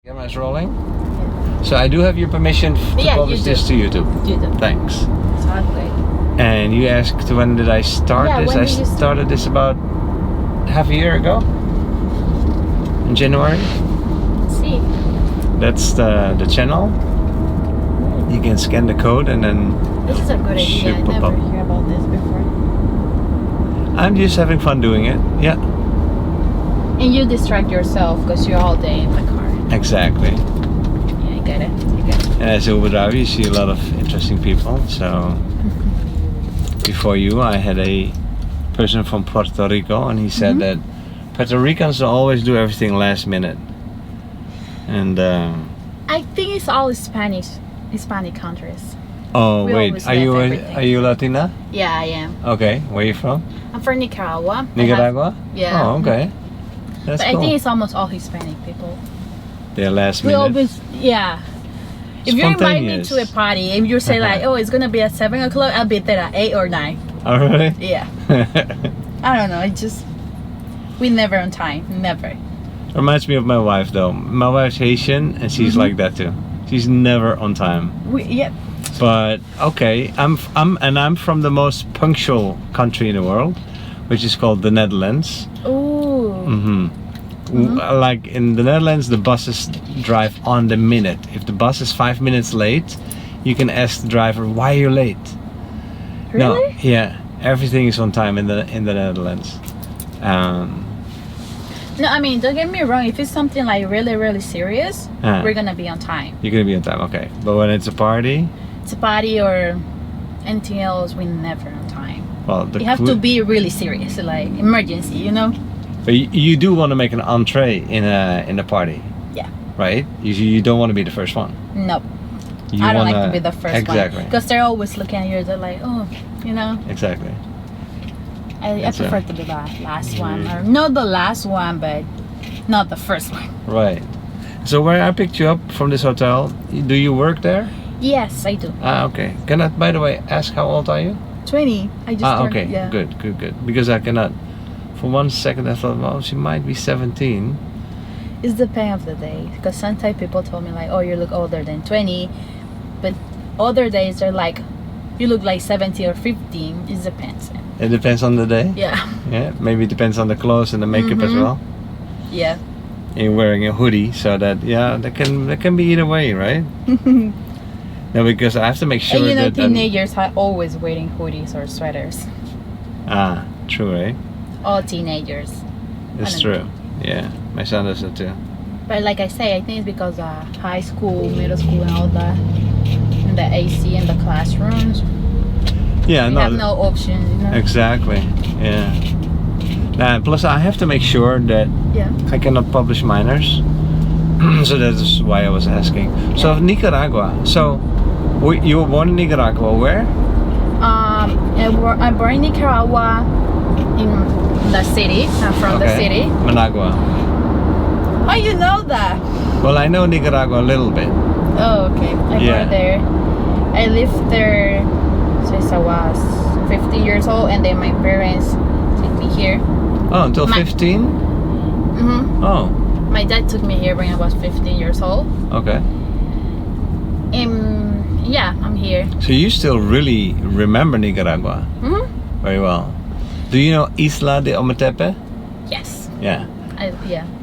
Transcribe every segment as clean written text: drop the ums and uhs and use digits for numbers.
Camera's rolling. So I do have your permission to publish this to YouTube. You do. Thanks. Exactly. And you asked when did I start this? When I did you started this about half a year ago. In January. Let's see. That's the channel. You can scan the code and then This is a good idea. I never heard about this before. I'm just having fun doing it. Yeah. And you distract yourself because you're all day in the car. Exactly. Yeah, I get it. And as Uber driver, you see a lot of interesting people. So before you, I had a person from Puerto Rico, and he said that Puerto Ricans always do everything last minute. And I think it's all Hispanic countries. oh We wait, always are you Latina? Yeah, I am. Okay, where are you from? I'm from Nicaragua. Nicaragua? Yeah. Oh, okay. That's But cool. I think it's almost all Hispanic people. They're last We minute. always, yeah. If you invite me Spontaneous. to a party and you say like, oh, it's gonna be at 7 o'clock, I'll be there at 8 or 9. Oh really? Yeah. I don't know. It just we never on time. Never. Reminds me of my wife though. My wife's Haitian and she's like that too. She's never on time. Yep. But okay, I'm from the most punctual country in the world, which is called the Netherlands. Ooh. Like in the Netherlands, the buses drive on the minute. If the bus is 5 minutes late, you can ask the driver, "Why are you late?" Really? No, yeah, everything is on time in the Netherlands. No, I mean, don't get me wrong. If it's something like really, really serious, we're gonna be on time. You're gonna be on time, okay. But when it's a party, It's a party or anything else, we're never on time. well, You have to be really serious, like emergency, you know? But you do want to make an entree in a party. Yeah. Right? You don't want to be the first one. No. You I don't like wanna- to be the first one. Exactly. Because they're always looking at you, they're like, oh, you know? Exactly. I prefer to be the last one. Or not the last one, but not the first one. Right. So where I picked you up from this hotel, do you work there? Yes, I do. Ah, okay. Can I, by the way, ask how old are you? 20. I just turned, okay. yeah. Good. Because I cannot. For one second I thought, well, she might be 17. It's the pain of the day. Because sometimes people told me like, oh, you look older than 20. But other days they're like, you look like 17 or 15. It depends. It depends on the day. Yeah. Yeah. Maybe it depends on the clothes and the makeup as well. Yeah. And you're wearing a hoodie, so that that can be either way, right? No, because I have to make sure And you know, that teenagers are always wearing hoodies or sweaters. Ah, true, eh? All teenagers. It's true. Yeah, my son does it too. But like I say, I think it's because high school, middle school, and all that, and the AC in the classrooms. Yeah, We have no options, you know. Exactly. Yeah. Plus, I have to make sure that I cannot publish minors. So that is why I was asking. So Nicaragua. So you were born in Nicaragua. Where? I'm born in Nicaragua, in the city. I'm from the city. Managua. Oh, you know that? Well, I know Nicaragua a little bit. Oh, okay. I born there. I lived there since I was 15 years old, and then my parents took me here. Oh, until 15? Oh. My dad took me here when I was 15 years old. Okay. Yeah, I'm here. So you still really remember Nicaragua? Very well. Do you know Isla de Ometepe? Yes. Yeah.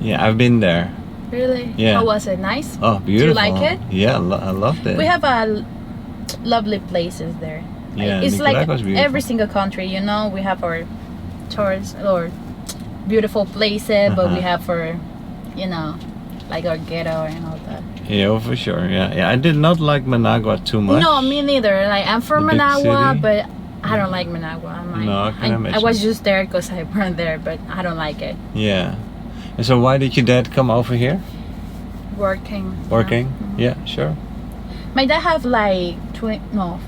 Yeah. I've been there. Really? Yeah. How was it? Nice? Oh, beautiful. Do you like it? Yeah, I loved it. We have lovely places there. Yeah, it's like Nicaragua's beautiful. every single country, you know, we have our tourists or beautiful places, but we have our, you know, like our ghetto and all that. Yeah, for sure. Yeah. I did not like Managua too much. No, me neither. Like I'm from The big Managua, city. but I don't like Managua. I'm like, No, I can imagine. I was just there because I born there, but I don't like it. Yeah. And so why did your dad come over here? Working. Yeah, sure. My dad have like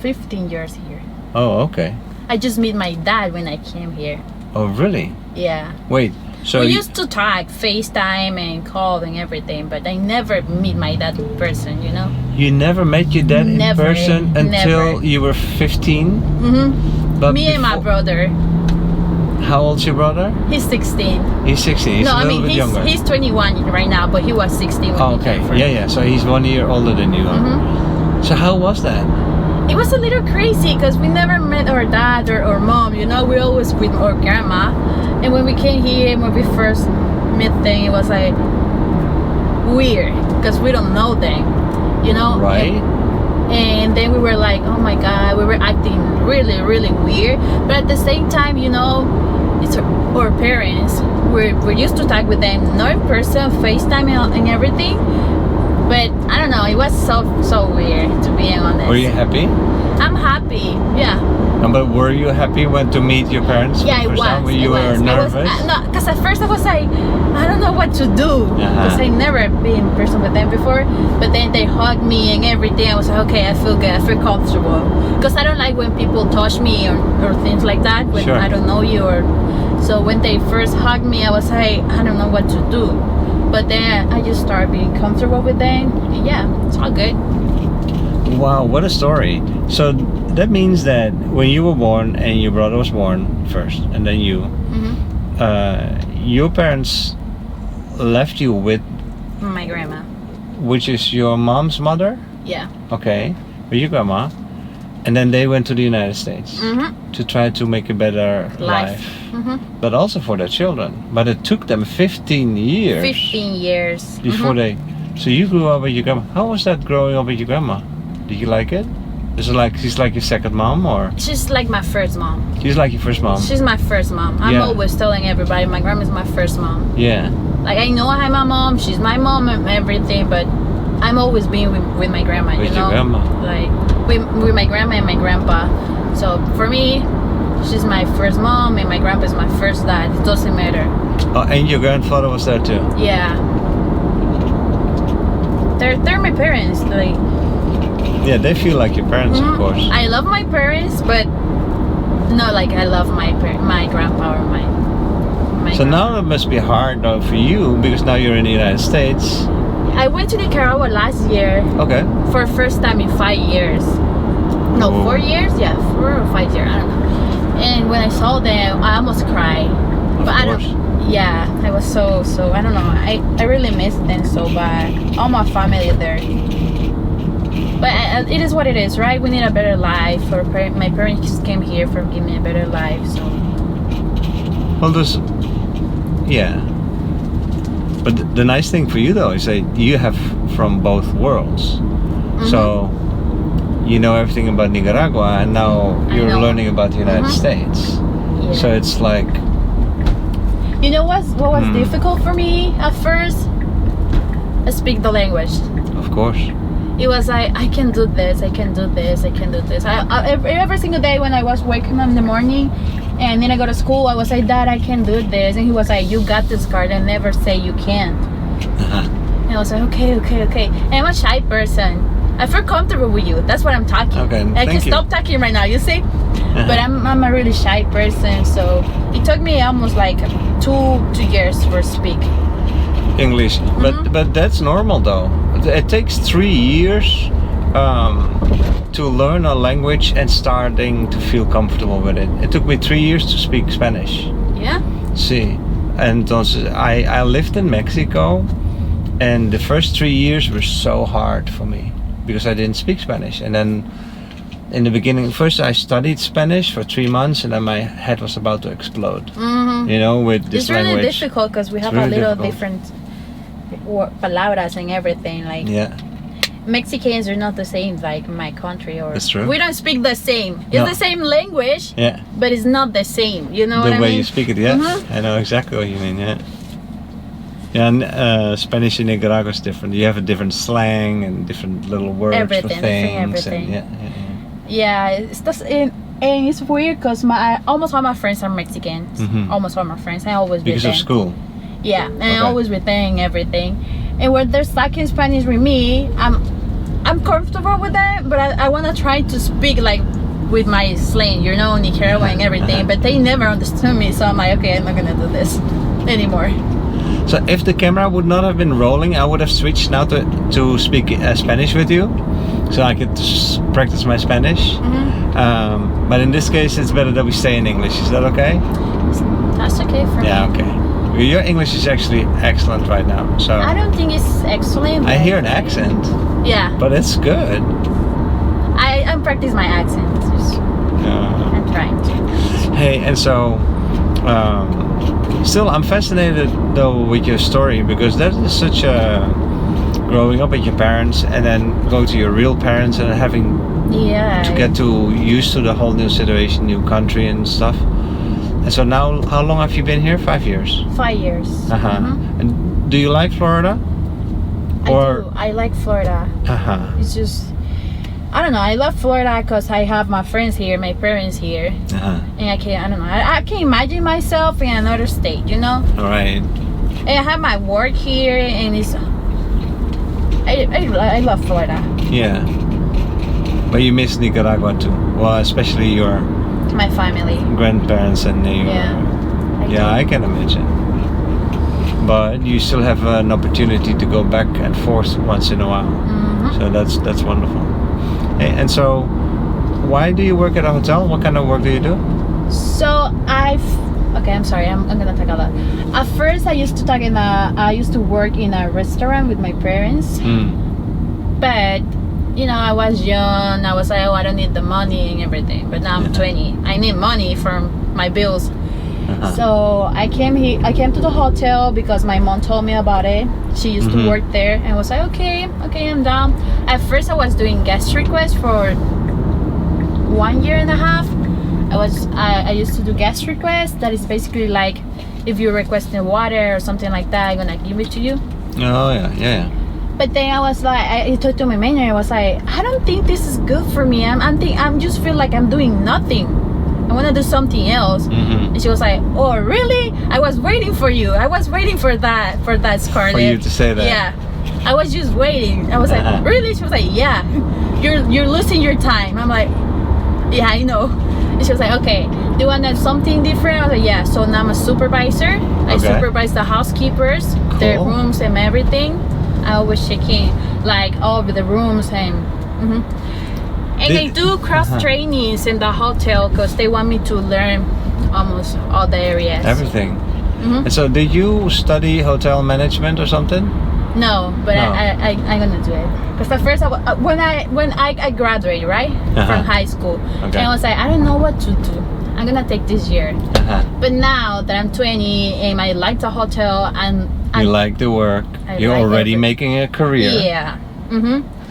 15 years here. Oh, okay. I just meet my dad when I came here. Oh, really? Yeah. Wait, so we used to talk, FaceTime and call and everything, but I never meet my dad in person, you know? you never met your dad Never, in person until never. you were 15? Mm-hmm. But Me and my brother. how old's your brother? He's 16. He's 16. He's No, a I little mean bit younger. he's 21 right now, but he was 16 when Oh, he okay. came first. Yeah. So he's 1 year older than you. So how was that? It was a little crazy because we never met our dad or mom. You know, we always with our grandma. And when we came here, when we first met them, it was like weird because we don't know them. You know. Right. And then we were like, oh my god, we were acting really, really weird. But at the same time, you know, it's our parents. We're used to talk with them, not in person, FaceTime and everything. But I don't know, it was so weird, to be honest. Were you happy? I'm happy, yeah. But were you happy when to meet your parents? Yeah, for the it first time? was. When you were nervous? No, because at first I was like, I don't know what to do. Because I never been in person with them before. But then they hugged me and everything. I was like, okay, I feel good. I feel comfortable. Because I don't like when people touch me or things like that when I don't know you. So when they first hugged me, I was like, I don't know what to do. But then I just started being comfortable with them. And yeah, it's all good. Wow, what a story. So that means that when you were born and your brother was born first, and then you, your parents left you with My grandma. which is your mom's mother? Yeah. Okay, with your grandma. And then they went to the United States to try to make a better life. But also for their children. But it took them 15 years. 15 years. Before they... So you grew up with your grandma. How was that growing up with your grandma? Did you like it? Is it like she's like your second mom, or? She's like my first mom. She's like your first mom? She's my first mom. I'm always telling everybody my grandma's my first mom. Yeah. Like I know I have my mom, she's my mom and everything, but I'm always being with my grandma, With you know? your grandma. Like with my grandma and my grandpa. So for me, she's my first mom and my grandpa is my first dad. It doesn't matter. Oh, and your grandfather was there too? Yeah. They're my parents, like. Yeah, they feel like your parents, of course. I love my parents, but not like I love my grandpa or my So grandma. now it must be hard though for you, because now you're in the United States. I went to Nicaragua last year. Okay. For first time in 5 years. No, 4 years? Yeah, 4 or 5 years, I don't know. And when I saw them, I almost cried. Of course. Yeah, I was so I don't know. I really missed them so bad. All my family there. But it is what it is, right? We need a better life. My parents came here for giving me a better life, so. Well, yeah. But the nice thing for you though is that you have from both worlds. So you know everything about Nicaragua, and now you're learning about the United States. Yeah. So it's like... You know what was difficult for me at first? I speak the language. Of course. It was like, I can do this, I can do this, I can do this. Every single day when I was waking up in the morning and then I go to school, I was like, Dad, I can do this. And he was like, you got this card and never say you can't. And I was like, okay. And I'm a shy person. I feel comfortable with you. That's what I'm talking. Okay, I can stop talking right now, you see? But I'm a really shy person, so it took me almost like two years for speak. English, but that's normal though. It takes 3 years to learn a language and starting to feel comfortable with it. It took me 3 years to speak Spanish. Yeah. Sí. Entonces, I lived in Mexico, and the first 3 years were so hard for me because I didn't speak Spanish. And then in the beginning, first I studied Spanish for 3 months, and then my head was about to explode. You know, with this language. It's really difficult because we have a little different palabras and everything. Like Mexicans are not the same like my country, or That's true. We don't speak the same. It's the same language, but it's not the same. You know what I mean? The way you speak it, I know exactly what you mean. Yeah, and Spanish in Nicaragua is different. You have a different slang and different little words for things. Everything. And, it's just, and it's weird because almost all my friends are Mexican. Almost all my friends. I always because of school. Yeah, and I always with them and everything. And when they're talking Spanish with me, I'm comfortable with that, but I want to try to speak like with my slang, you know, Nicaraguan and everything. But they never understood me, so I'm like, okay, I'm not gonna do this anymore. So if the camera would not have been rolling, I would have switched now to speak Spanish with you. so I could practice my Spanish. But in this case, it's better that we stay in English. Is that okay? That's okay for me. Yeah, okay. Your English is actually excellent right now. So I don't think it's excellent. I hear an accent. Yeah. But it's good. I'm practicing my accent. I'm trying to. Hey, and so still I'm fascinated though with your story, because that is such a growing up with your parents and then go to your real parents and having to get used to the whole new situation, new country and stuff. And so now, how long have you been here? 5 years? 5 years. And do you like Florida? Or I like Florida. It's just, I don't know. I love Florida because I have my friends here, my parents here, and I don't know. I can imagine myself in another state, you know. All right. And I have my work here, and it's. I love Florida. Yeah. But you miss Nicaragua too. Well, especially my family, grandparents and I can imagine. But you still have an opportunity to go back and forth once in a while. So that's wonderful. Hey, and so why do you work at a hotel? What kind of work do you do? So okay, I'm sorry, I'm gonna talk a lot. At first I used to work in a restaurant with my parents. But you know, I was young. I was like, oh, I don't need the money and everything. But now I'm 20. I need money for my bills. So I came to the hotel because my mom told me about it. She used to work there, and I was like, okay, I'm down. At first, I was doing guest requests for 1.5 years. I used to do guest requests. That is basically like, if you're requesting water or something like that, I'm gonna give it to you. Oh yeah. But then I was like, I talked to my manager. I was like, I don't think this is good for me. I'm just feel like I'm doing nothing. I want to do something else. And she was like, oh really? I was waiting for you. I was waiting for that Scarleth. For you to say that. Yeah, I was just waiting. I was like, really? She was like, yeah, you're losing your time. I'm like, yeah, I know. And she was like, okay, do you want something different? I was like, yeah. So now I'm a supervisor. I supervise the housekeepers, their rooms and everything. I always check in like all of the rooms and I do cross trainings in the hotel because they want me to learn almost all the areas. Everything. And so did you study hotel management or something? No, but I'm gonna do it because at first when I graduated from high school, and I was like, I don't know what to do. I'm gonna take this year. But now that I'm 20 and I like the hotel and you like the work, you're already making a career. Yeah.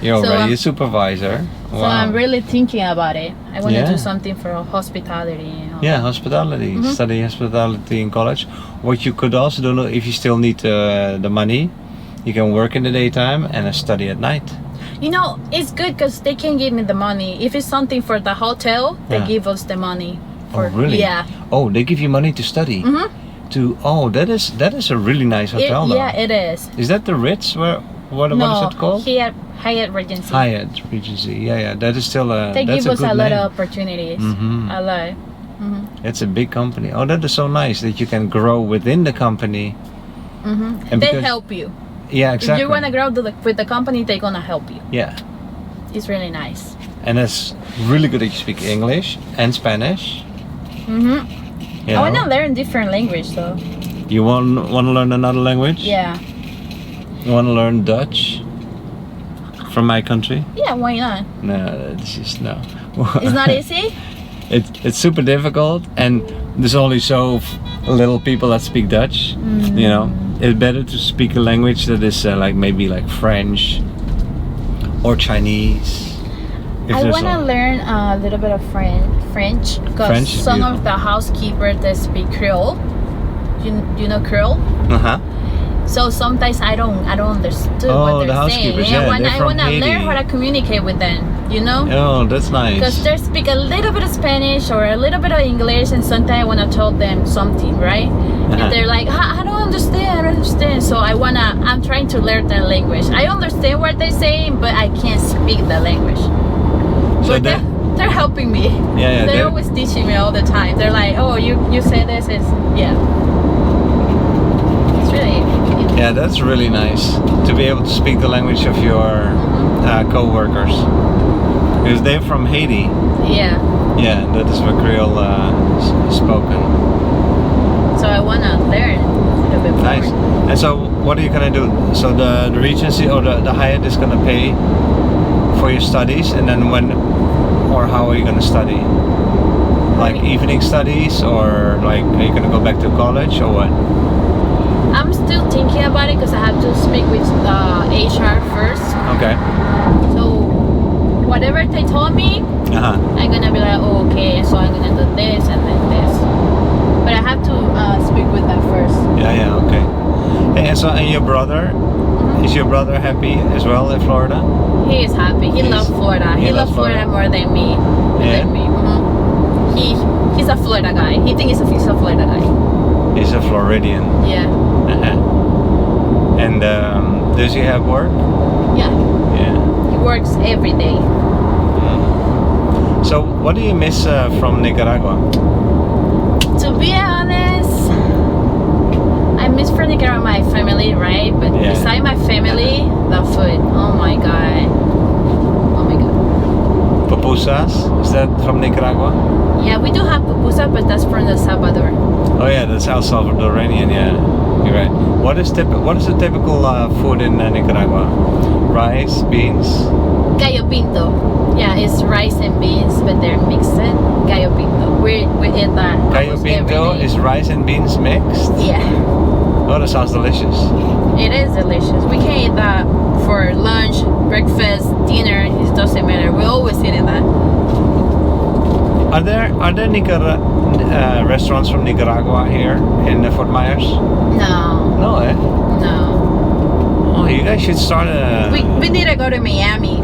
You're already a supervisor. Wow. So I'm really thinking about it. I want to do something for hospitality. You know? Yeah, hospitality. Study hospitality in college. What you could also do, if you still need the money, you can work in the daytime and study at night. You know, it's good because they can give me the money. If it's something for the hotel, they give us the money. Oh, really? Yeah. Oh, they give you money to study. That is a really nice hotel. Yeah, it is. Is that the Ritz? What is it called? Hyatt Regency. Hyatt Regency. Yeah. That is still a. They give us a lot of name. Opportunities. A lot. It's a big company. Oh, that is so nice that you can grow within the company. And they help you. Yeah, exactly. If you want to grow with the company, they're gonna help you. Yeah. It's really nice. And it's really good that you speak English and Spanish. I want to learn different language though. You want to learn another language? Yeah. You want to learn Dutch from my country? Yeah, why not? No, it's just no. It's not easy? It's super difficult, and there's only so little people that speak Dutch. You know, it's better to speak a language that is maybe like French or Chinese. I want to learn a little bit of French because some of the housekeepers that speak Creole. You know Creole? So sometimes I don't understand what they're saying. I want to learn how to communicate with them, you know? Oh, that's nice. Because they speak a little bit of Spanish or a little bit of English, and sometimes I want to tell them something, right? And they're like, I don't understand. So I'm trying to learn their language. I understand what they're saying, but I can't speak the language. So but they're helping me. Yeah, they're always teaching me all the time. They're like, oh, you say this is, It's really Yeah, that's really nice to be able to speak the language of your co-workers, because they're from Haiti. Yeah. Yeah, that is where Creole spoken. So I wanna learn a little bit more. Nice. And so, what are you gonna do? So the Regency or the Hyatt is gonna pay for your studies, and then when, or how are you gonna study? Like evening studies, or like are you gonna go back to college, or what? I'm still thinking about it because I have to speak with HR first. Okay. So whatever they told me, I'm gonna be like, oh, okay, so I'm gonna do this and then this. But I have to speak with them first. Yeah, okay. And so, and your brother, is your brother happy as well in Florida? He is happy. He loves Florida. He loves Florida more than me. He's a Florida guy. He thinks he's a Florida guy. He's a Floridian. Yeah. And does he have work? Yeah. He works every day. So what do you miss from Nicaragua? To be honest, I miss from Nicaragua my family, right? But beside my family, the food. Oh my god. Pupusas? Is that from Nicaragua? Yeah, we do have pupusa, but that's from El Salvador. Oh yeah, that's El Salvadorian. Yeah, you're right. What is the typical food in Nicaragua? Rice, beans. Gallo pinto. Yeah, it's rice and beans, but they're mixed. Gallo pinto. We eat that. Gallo pinto is rice and beans mixed. Yeah. Oh, that sounds delicious. It is delicious. We can eat that for lunch, breakfast, dinner. It doesn't matter. We always eat that. Are there restaurants from Nicaragua here in Fort Myers? No. No, eh? No. Oh, you guys should start a... We need to go to Miami.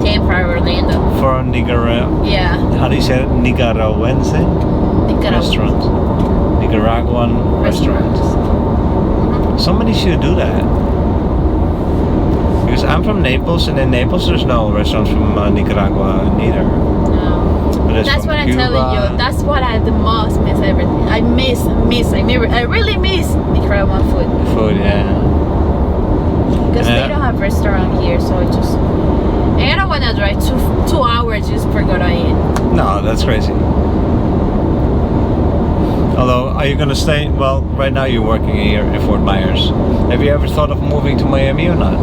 Tampa, Orlando. For Nicaragua. Yeah. How do you say it? Nicaraguense? Restaurant. Nicaraguan restaurant. Somebody should do that. Because I'm from Naples, and in Naples there's no restaurants from Nicaragua neither. No. But that's what I'm telling you. That's what I the most miss everything. I really miss Nicaraguan food. Food, yeah. Because they don't have restaurant here, so it just... And I don't want to drive 2 hours just for go to eat. No, that's crazy. Although, are you gonna stay? Well, right now you're working here in Fort Myers. Have you ever thought of moving to Miami or not?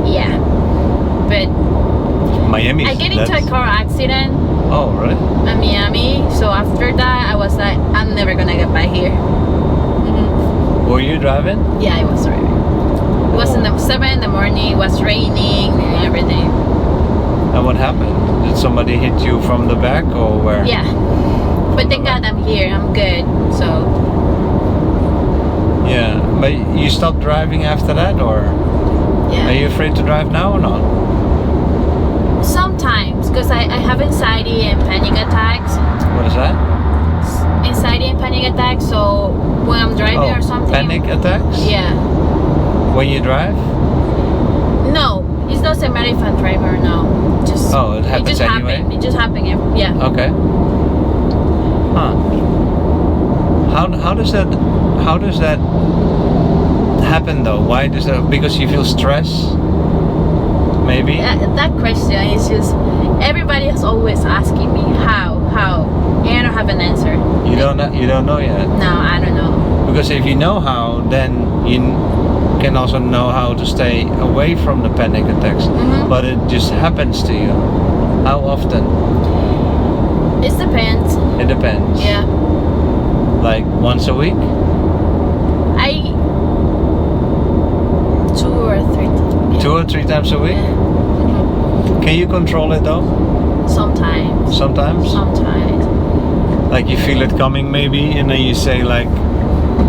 Yeah, but Miami. I get into a car accident. Oh, really? In Miami. So after that, I was like, I'm never gonna get back here. Were you driving? Yeah, I was driving. It was in the 7 in the morning. It was raining and everything. And what happened? Did somebody hit you from the back or where? Yeah. But thank God I'm here. I'm good. So. Yeah, but you stopped driving after that, or? Yeah. Are you afraid to drive now or not? Sometimes, because I have anxiety and panic attacks. What is that? Anxiety and panic attacks. So when I'm driving or something. Panic attacks? Yeah. When you drive? No, it doesn't matter if I'm driving or no. Just. Oh, it happens anyway. It just happened. Yeah. Okay. Huh. How does that happen though? Why does that? Because you feel stress? Maybe? That question is just, everybody is always asking me how, and I don't have an answer. You don't know yet? No, I don't know. Because if you know how, then you can also know how to stay away from the panic attacks. But it just happens to you. How often? It depends. It depends. Yeah. Like once a week? 2 or 3 times. 2 or 3 times a week? Yeah. Can you control it though? Sometimes. Sometimes? Sometimes. Like you feel it coming maybe, and then you say like,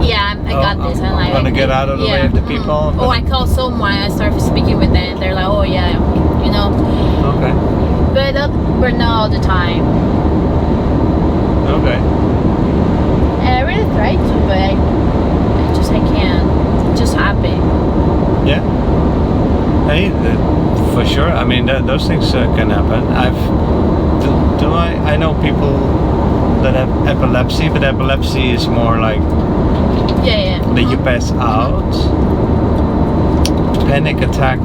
yeah, I got this. And I'm gonna get out of the way of the people. Oh, I call someone, I start speaking with them, they're like, oh yeah, you know. Okay. But not all the time. Okay. And I really try to, but I can't. It just happen. Yeah. Hey, for sure. I mean, those things can happen. I know people that have epilepsy, but epilepsy is more like Yeah. Then you pass out. Panic attack.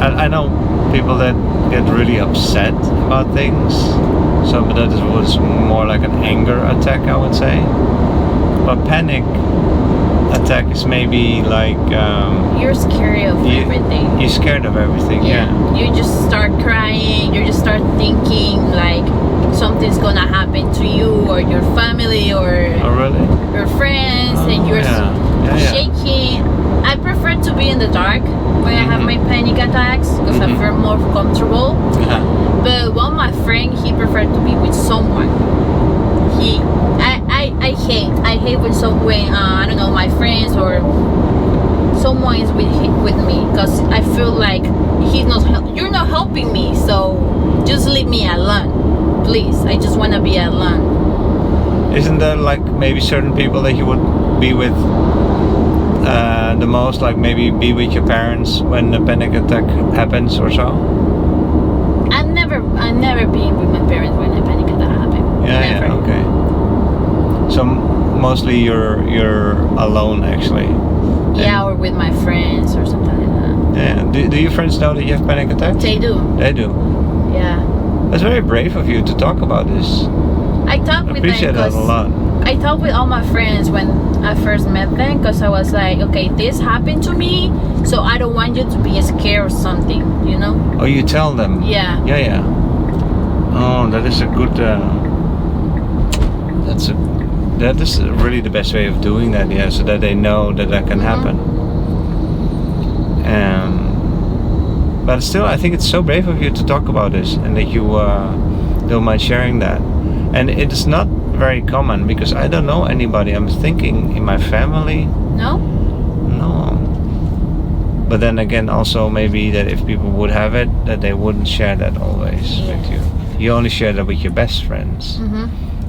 I know people that get really upset about things. So, but that was more like an anger attack, I would say. But panic attack is maybe like you're scared of everything. You're scared of everything. Yeah. You just start crying. You just start thinking like something's gonna happen to you or your family or your friends, and you're shaking. I prefer to be in the dark when I have my panic attacks because I feel more comfortable. But one of my friend, he preferred to be with someone. I hate when I don't know, my friends or someone is with me, because I feel like you're not helping me, so just leave me alone, please. I just want to be alone. Isn't there like maybe certain people that you would be with the most, like maybe be with your parents when the panic attack happens or so? I never been with my parents when a panic attack happened. Never. Okay. So mostly you're alone actually. Yeah, or with my friends or something like that. Yeah. Do your friends know that you have panic attacks? They do. They do. Yeah. That's very brave of you to talk about this. I talk with them. Appreciate that a lot. I talked with all my friends when I first met them, because I was like, okay, this happened to me, so I don't want you to be scared or something, you know? Oh, you tell them? Yeah. Yeah. Oh, that is a good. That is really the best way of doing that. Yeah, so that they know that can happen. But still, I think it's so brave of you to talk about this, and that you don't mind sharing that. And it is not very common, because I don't know anybody. I'm thinking in my family. No. But then again, also maybe that if people would have it, that they wouldn't share that always with you. You only share that with your best friends.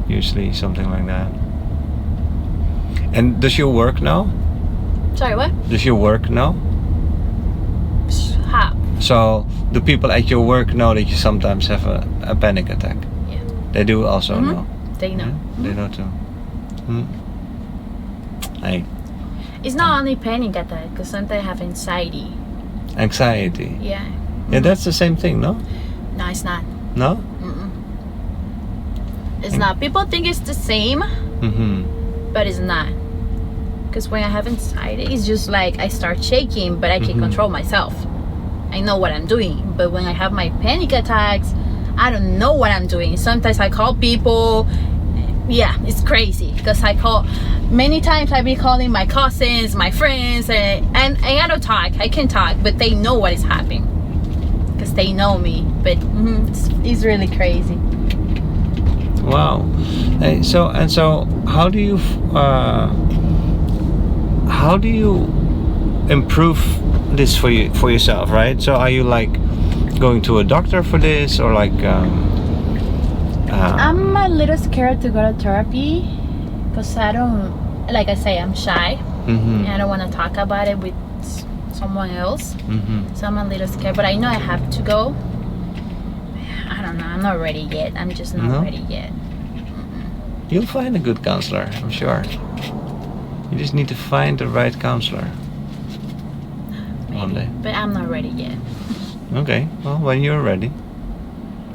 Usually, something like that. And does your work know? Sorry, what? Does your work know? How? So, do people at your work know that you sometimes have a panic attack? Yeah. They do also know? They know. Yeah? They know too. It's not only panic attack, because sometimes I have anxiety. Anxiety? Yeah. Yeah, that's the same thing, no? No, it's not. No? It's not. People think it's the same, but it's not. Because when I have anxiety, it's just like I start shaking, but I can control myself. I know what I'm doing. But when I have my panic attacks, I don't know what I'm doing. Sometimes I call people. Yeah, it's crazy, because many times I've been calling my cousins, my friends, and I don't talk. I can talk, but they know what is happening, because they know me. But it's really crazy. Wow. Hey, so how do you improve this for yourself, right? So are you like going to a doctor for this, or like I'm a little scared to go to therapy, because I don't, like I say, I'm shy, and I don't want to talk about it with someone else. So I'm a little scared, but I know I have to go. I don't know, I'm not ready yet. I'm just not ready yet. You'll find a good counselor, I'm sure. You just need to find the right counselor. Maybe, one day. But I'm not ready yet. Okay, well, when you're ready,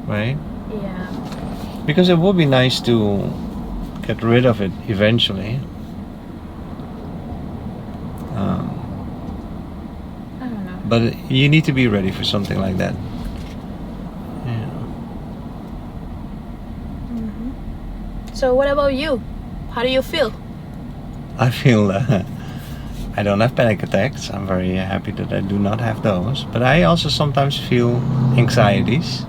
right? Yeah. Because it would be nice to get rid of it eventually. I don't know. But you need to be ready for something like that. Yeah. So what about you? How do you feel? I feel I don't have panic attacks. I'm very happy that I do not have those. But I also sometimes feel anxieties.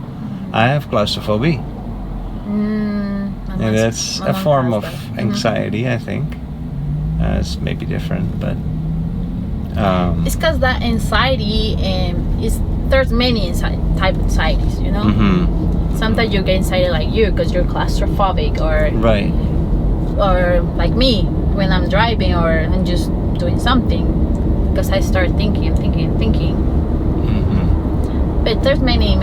I have claustrophobia. And that's a form of anxiety, I think. It's maybe different, but it's because that anxiety there's many type of anxieties, you know. Sometimes you get anxiety like you, because you're claustrophobic, or or like me when I'm driving or I'm just doing something, because I start thinking. But there's many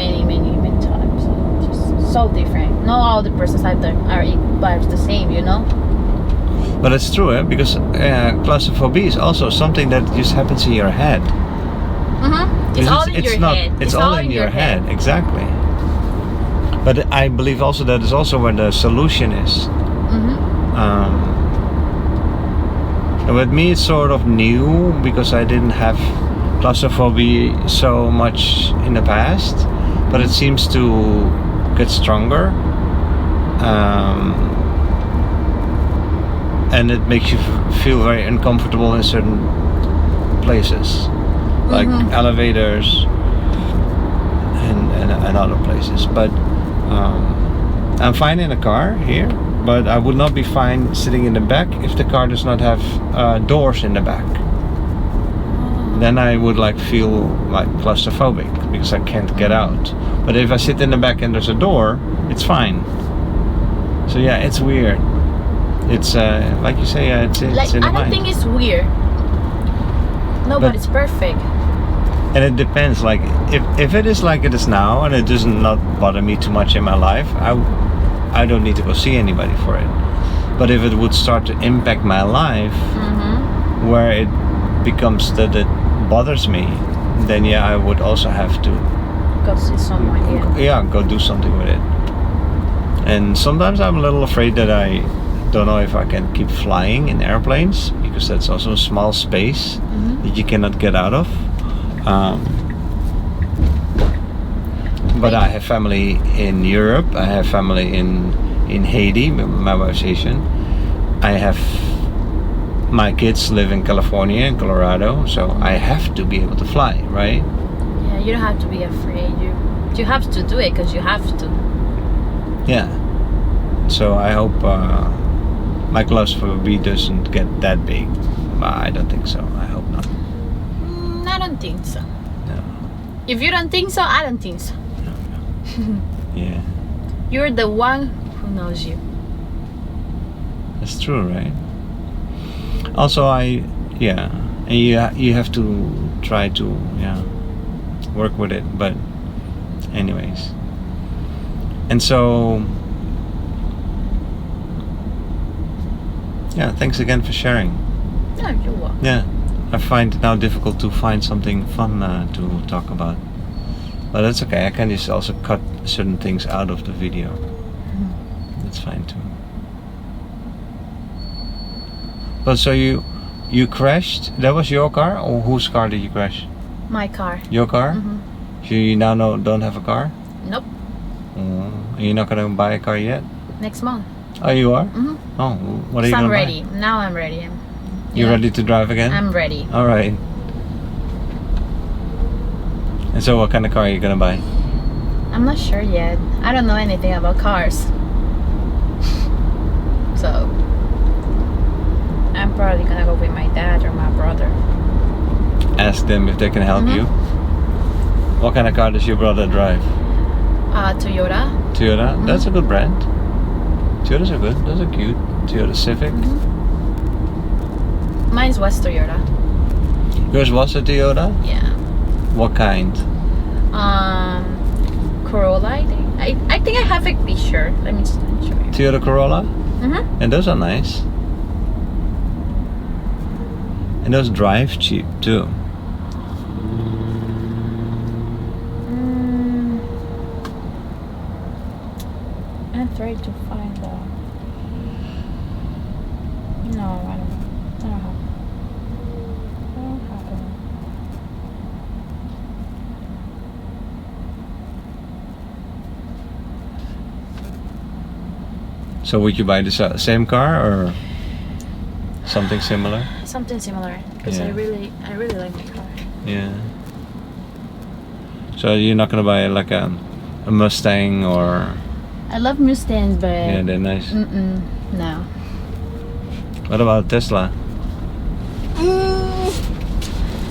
types. Just so different. Not all the persons are the same, you know. But it's true, because claustrophobia is also something that just happens in your head. It's all in your head. It's all in your head, exactly. But I believe also that is also where the solution is. With me, it's sort of new because I didn't have claustrophobia so much in the past, but it seems to get stronger. And it makes you feel very uncomfortable in certain places, like elevators and other places. But I'm fine in a car here, but I would not be fine sitting in the back if the car does not have doors in the back. Then I would feel like claustrophobic because I can't get out. But if I sit in the back and there's a door, it's fine. So yeah, it's weird. It's like you say, it's in the mind. I don't think it's weird. But it's perfect. And it depends. Like if it is like it is now, and it does not bother me too much in my life, I don't need to go see anybody for it. But if it would start to impact my life, where it becomes that it bothers me, then yeah, I would also have to go see someone. Go do something with it. And sometimes I'm a little afraid that I don't know if I can keep flying in airplanes, because that's also a small space that you cannot get out of. But I have family in Europe. I have family in Haiti. My wife's Asian. I have my kids live in California and Colorado, so I have to be able to fly, right? Yeah, you don't have to be afraid. You have to do it because you have to. Yeah. So I hope my claustrophobia doesn't get that big. I don't think so. I hope not. I don't think so. No. If you don't think so, I don't think so. No. Yeah. You're the one who knows you. That's true, right? Also, and you have to try to work with it. But anyways, and so yeah, thanks again for sharing. No, you're welcome. Yeah, I find it now difficult to find something fun to talk about, but that's okay. I can just also cut certain things out of the video. That's fine too. But so you crashed? That was your car, or whose car did you crash? My car. Your car? So you now don't have a car? Nope. You're not gonna buy a car yet? Next month. Oh, you are? Oh, what are you gonna I'm ready. buy? Now I'm ready. You ready to drive again? I'm ready. All right. And so, what kind of car are you gonna buy? I'm not sure yet. I don't know anything about cars. So I'm probably gonna go with my dad or my brother. Ask them if they can help you. What kind of car does your brother drive? Toyota. Toyota? That's a good brand. Toyotas are good. Those are cute. Toyota Civic. Mine was Toyota. Yours was a Toyota? Yeah. What kind? Corolla, I think. I think I have a picture. Let me show you. Toyota Corolla? And those are nice. And those drive cheap too. I'm trying to find the... No, I don't know. I don't have it. So would you buy the same car or something similar? Something similar, because I really like my car. Yeah. So you're not gonna buy like a Mustang or? I love Mustangs, but Yeah, they're nice. No. What about Tesla?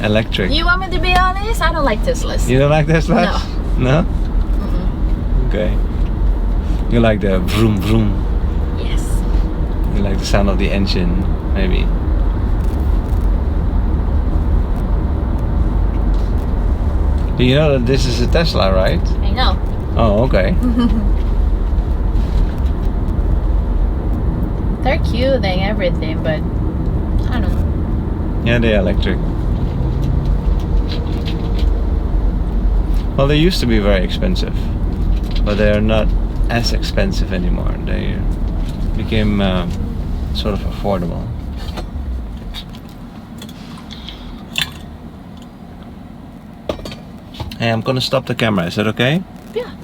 Electric. You want me to be honest? I don't like Teslas. You don't like Teslas? No. No? Okay. You like the vroom vroom. Yes. You like the sound of the engine, maybe. Do you know that this is a Tesla, right? I know. Oh, okay. They're cute and everything, but I don't know. Yeah, they're electric. Well, they used to be very expensive, but they are not as expensive anymore. They became sort of affordable. Hey, I'm gonna stop the camera. Is that okay? Yeah.